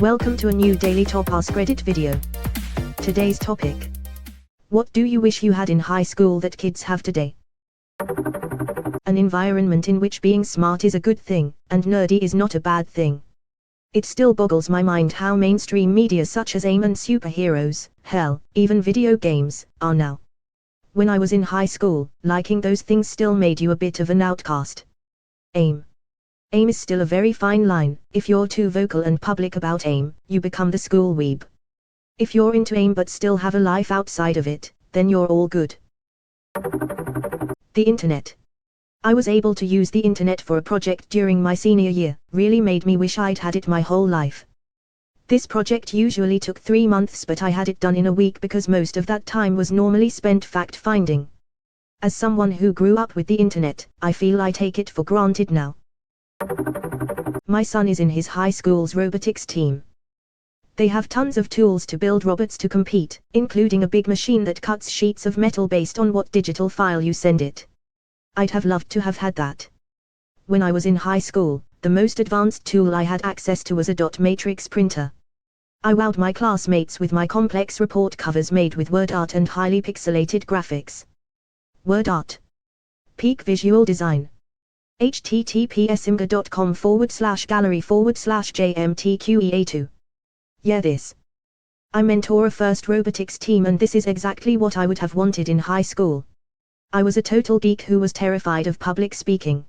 Welcome to a new daily top Askreddit video. Today's topic: what do you wish you had in high school that kids have today? An environment in which being smart is a good thing, and nerdy is not a bad thing. It still boggles my mind how mainstream media such as AIM and superheroes, hell, even video games, are now. When I was in high school, liking those things still made you a bit of an outcast. AIM is still a very fine line. If you're too vocal and public about AIM, you become the school weeb. If you're into AIM but still have a life outside of it, then you're all good. The internet. I was able to use the internet for a project during my senior year, really made me wish I'd had it my whole life. This project usually took 3 months, but I had it done in a week because most of that time was normally spent fact-finding. As someone who grew up with the internet, I feel I take it for granted now. My son is in his high school's robotics team. They have tons of tools to build robots to compete, including a big machine that cuts sheets of metal based on what digital file you send it. I'd have loved to have had that. When I was in high school, the most advanced tool I had access to was a dot matrix printer. I wowed my classmates with my complex report covers made with word art and highly pixelated graphics. Word art. Peak visual design. https://gallery/jmtqea2. Yeah, this. I mentor a first robotics team, and this is exactly what I would have wanted in high school. I was a total geek who was terrified of public speaking.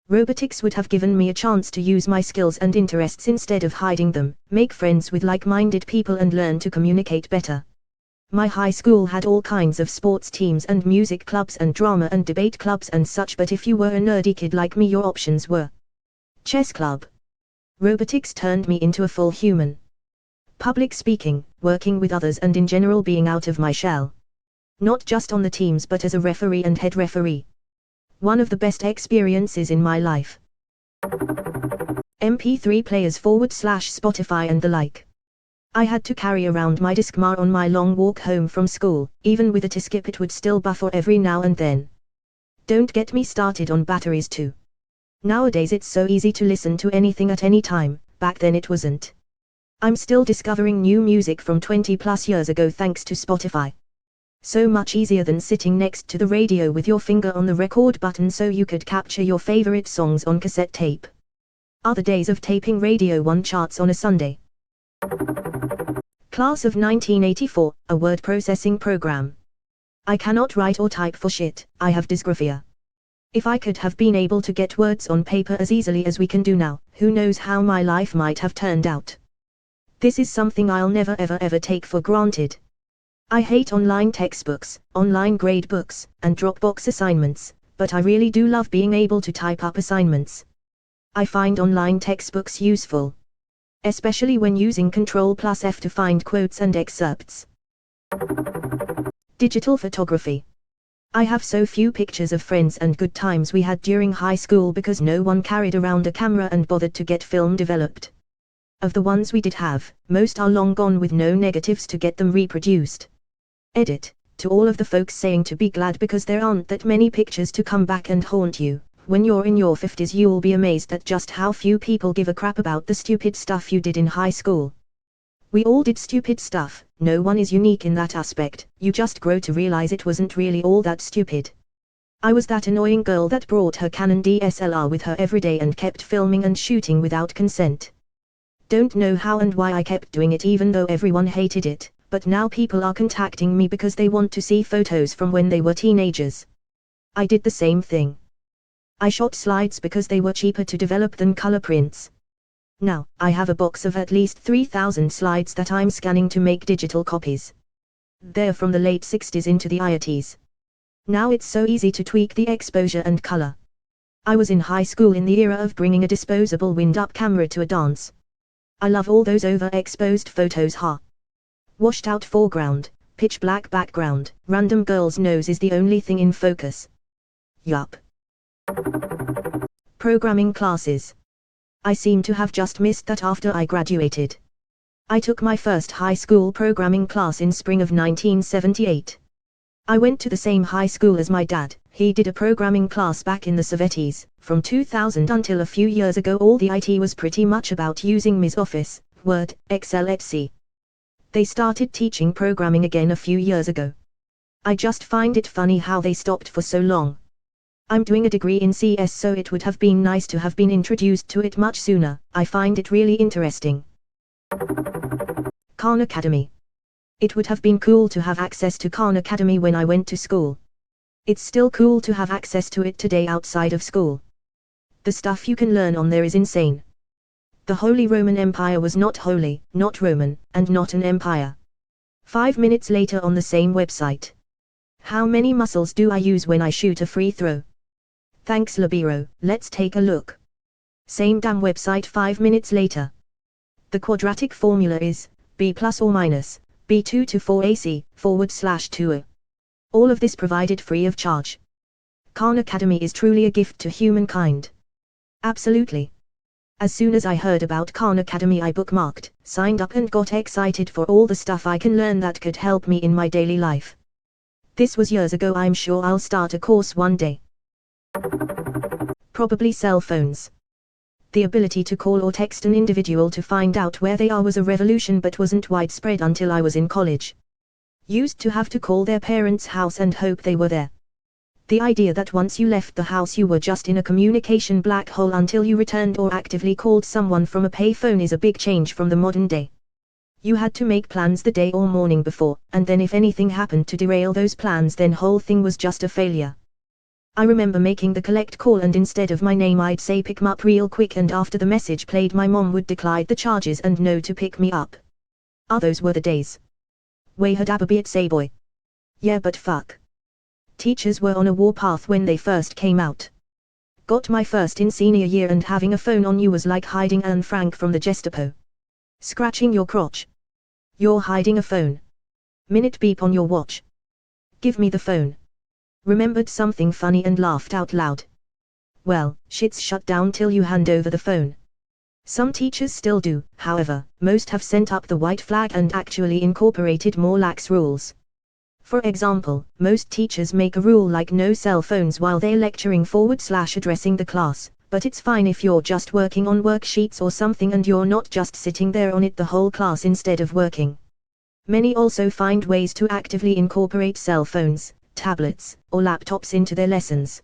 Robotics would have given me a chance to use my skills and interests instead of hiding them, make friends with like-minded people and learn to communicate better. My high school had all kinds of sports teams and music clubs and drama and debate clubs and such, but if you were a nerdy kid like me, your options were chess club. Robotics turned me into a full human. Public speaking, working with others, and in general being out of my shell. Not just on the teams but as a referee and head referee. One of the best experiences in my life. MP3 players / Spotify and the like. I had to carry around my Discman on my long walk home from school. Even with it to skip, it would still buffer every now and then. Don't get me started on batteries too. Nowadays it's so easy to listen to anything at any time, back then it wasn't. I'm still discovering new music from 20+ years ago thanks to Spotify. So much easier than sitting next to the radio with your finger on the record button so you could capture your favorite songs on cassette tape. Are the days of taping Radio 1 charts on a Sunday. Class of 1984, a word processing program. I cannot write or type for shit, I have dysgraphia. If I could have been able to get words on paper as easily as we can do now, who knows how my life might have turned out. This is something I'll never ever take for granted. I hate online textbooks, online grade books, and Dropbox assignments, but I really do love being able to type up assignments. I find online textbooks useful, especially when using Ctrl+F to find quotes and excerpts. Digital photography. I have so few pictures of friends and good times we had during high school because no one carried around a camera and bothered to get film developed. Of the ones we did have, most are long gone with no negatives to get them reproduced. Edit. To all of the folks saying to be glad because there aren't that many pictures to come back and haunt you. When you're in your 50s you'll be amazed at just how few people give a crap about the stupid stuff you did in high school. We all did stupid stuff, no one is unique in that aspect, you just grow to realize it wasn't really all that stupid. I was that annoying girl that brought her Canon DSLR with her every day and kept filming and shooting without consent. Don't know how and why I kept doing it even though everyone hated it, but now people are contacting me because they want to see photos from when they were teenagers. I did the same thing. I shot slides because they were cheaper to develop than color prints. Now, I have a box of at least 3,000 slides that I'm scanning to make digital copies. They're from the late 60s into the 80s. Now it's so easy to tweak the exposure and color. I was in high school in the era of bringing a disposable wind-up camera to a dance. I love all those overexposed photos. Washed out foreground, pitch black background, random girl's nose is the only thing in focus. Yup. Programming classes. I seem to have just missed that after I graduated. I took my first high school programming class in spring of 1978. I went to the same high school as my dad. He did a programming class back in the 70s. From 2000 until a few years ago all the IT was pretty much about using MS Office, Word, Excel etc. They started teaching programming again a few years ago. I just find it funny how they stopped for so long. I'm doing a degree in CS, so it would have been nice to have been introduced to it much sooner. I find it really interesting. Khan Academy. It would have been cool to have access to Khan Academy when I went to school. It's still cool to have access to it today outside of school. The stuff you can learn on there is insane. The Holy Roman Empire was not holy, not Roman, and not an empire. 5 minutes later on the same website. How many muscles do I use when I shoot a free throw? Thanks Libero, let's take a look. Same damn website 5 minutes later. The quadratic formula is b plus or minus b2 to 4ac /2a. All of this provided free of charge. Khan Academy is truly a gift to humankind. Absolutely. As soon as I heard about Khan Academy, I bookmarked, signed up and got excited for all the stuff I can learn that could help me in my daily life. This was years ago. I'm sure I'll start a course one day. Probably cell phones. The ability to call or text an individual to find out where they are was a revolution, but wasn't widespread until I was in college. Used to have to call their parents' house and hope they were there. The idea that once you left the house you were just in a communication black hole until you returned or actively called someone from a payphone is a big change from the modern day. You had to make plans the day or morning before, and then if anything happened to derail those plans, then whole thing was just a failure. I remember making the collect call and instead of my name I'd say pick 'm up real quick, and after the message played my mom would decline the charges and know to pick me up. Those were the days. Way had Ababit say boy. Yeah, but fuck. Teachers were on a warpath when they first came out. Got my first in senior year, and having a phone on you was like hiding Anne Frank from the Gestapo. Scratching your crotch. You're hiding a phone. Minute beep on your watch. Give me the phone. Remembered something funny and laughed out loud. Well, shit's shut down till you hand over the phone. Some teachers still do, however, most have sent up the white flag and actually incorporated more lax rules. For example, most teachers make a rule like no cell phones while they're lecturing / addressing the class, but it's fine if you're just working on worksheets or something and you're not just sitting there on it the whole class instead of working. Many also find ways to actively incorporate cell phones, tablets, or laptops into their lessons.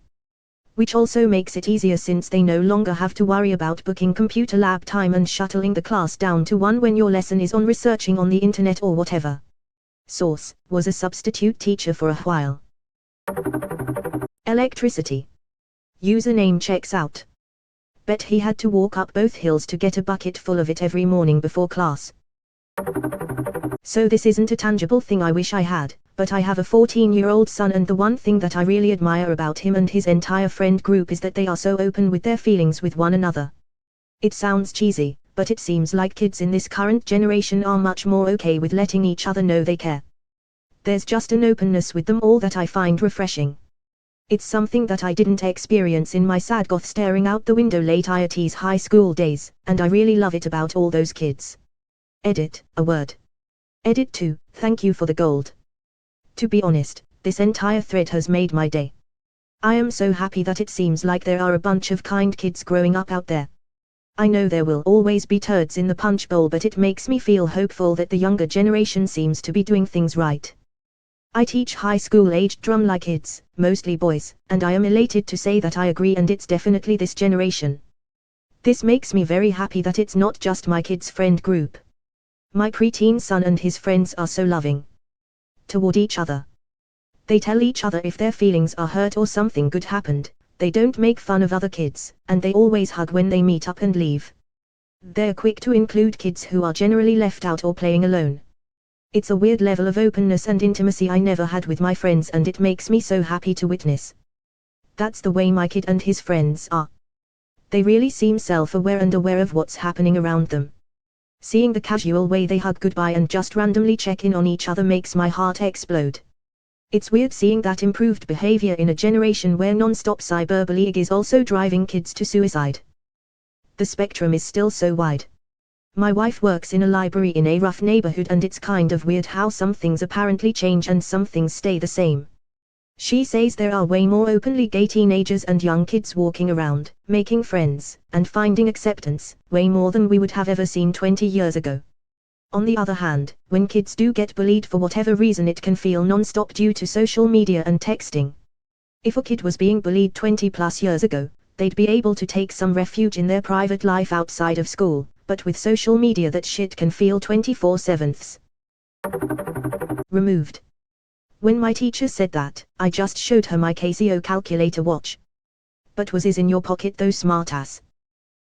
Which also makes it easier since they no longer have to worry about booking computer lab time and shuttling the class down to 1 when your lesson is on researching on the internet or whatever. Source, was a substitute teacher for a while. Electricity. Username checks out. Bet he had to walk up both hills to get a bucket full of it every morning before class. So this isn't a tangible thing I wish I had, but I have a 14-year-old son, and the one thing that I really admire about him and his entire friend group is that they are so open with their feelings with one another. It sounds cheesy, but it seems like kids in this current generation are much more okay with letting each other know they care. There's just an openness with them all that I find refreshing. It's something that I didn't experience in my sad goth staring out the window late IIT's high school days, and I really love it about all those kids. Edit, a word. Edit 2, thank you for the gold. To be honest, this entire thread has made my day. I am so happy that it seems like there are a bunch of kind kids growing up out there. I know there will always be turds in the punch bowl, but it makes me feel hopeful that the younger generation seems to be doing things right. I teach high school-aged drumline kids, mostly boys, and I am elated to say that I agree, and it's definitely this generation. This makes me very happy that it's not just my kids' friend group. My preteen son and his friends are so loving toward each other. They tell each other if their feelings are hurt or something good happened. They don't make fun of other kids, and they always hug when they meet up and leave. They're quick to include kids who are generally left out or playing alone. It's a weird level of openness and intimacy I never had with my friends, and it makes me so happy to witness. That's the way my kid and his friends are. They really seem self-aware and aware of what's happening around them. Seeing the casual way they hug goodbye and just randomly check in on each other makes my heart explode. It's weird seeing that improved behavior in a generation where non-stop cyberbullying is also driving kids to suicide. The spectrum is still so wide. My wife works in a library in a rough neighborhood, and it's kind of weird how some things apparently change and some things stay the same. She says there are way more openly gay teenagers and young kids walking around, making friends, and finding acceptance, way more than we would have ever seen 20 years ago. On the other hand, when kids do get bullied for whatever reason, it can feel non-stop due to social media and texting. If a kid was being bullied 20 plus years ago, they'd be able to take some refuge in their private life outside of school, but with social media that shit can feel 24/7. Removed. When my teacher said that, I just showed her my Casio calculator watch. But was is in your pocket though, smartass?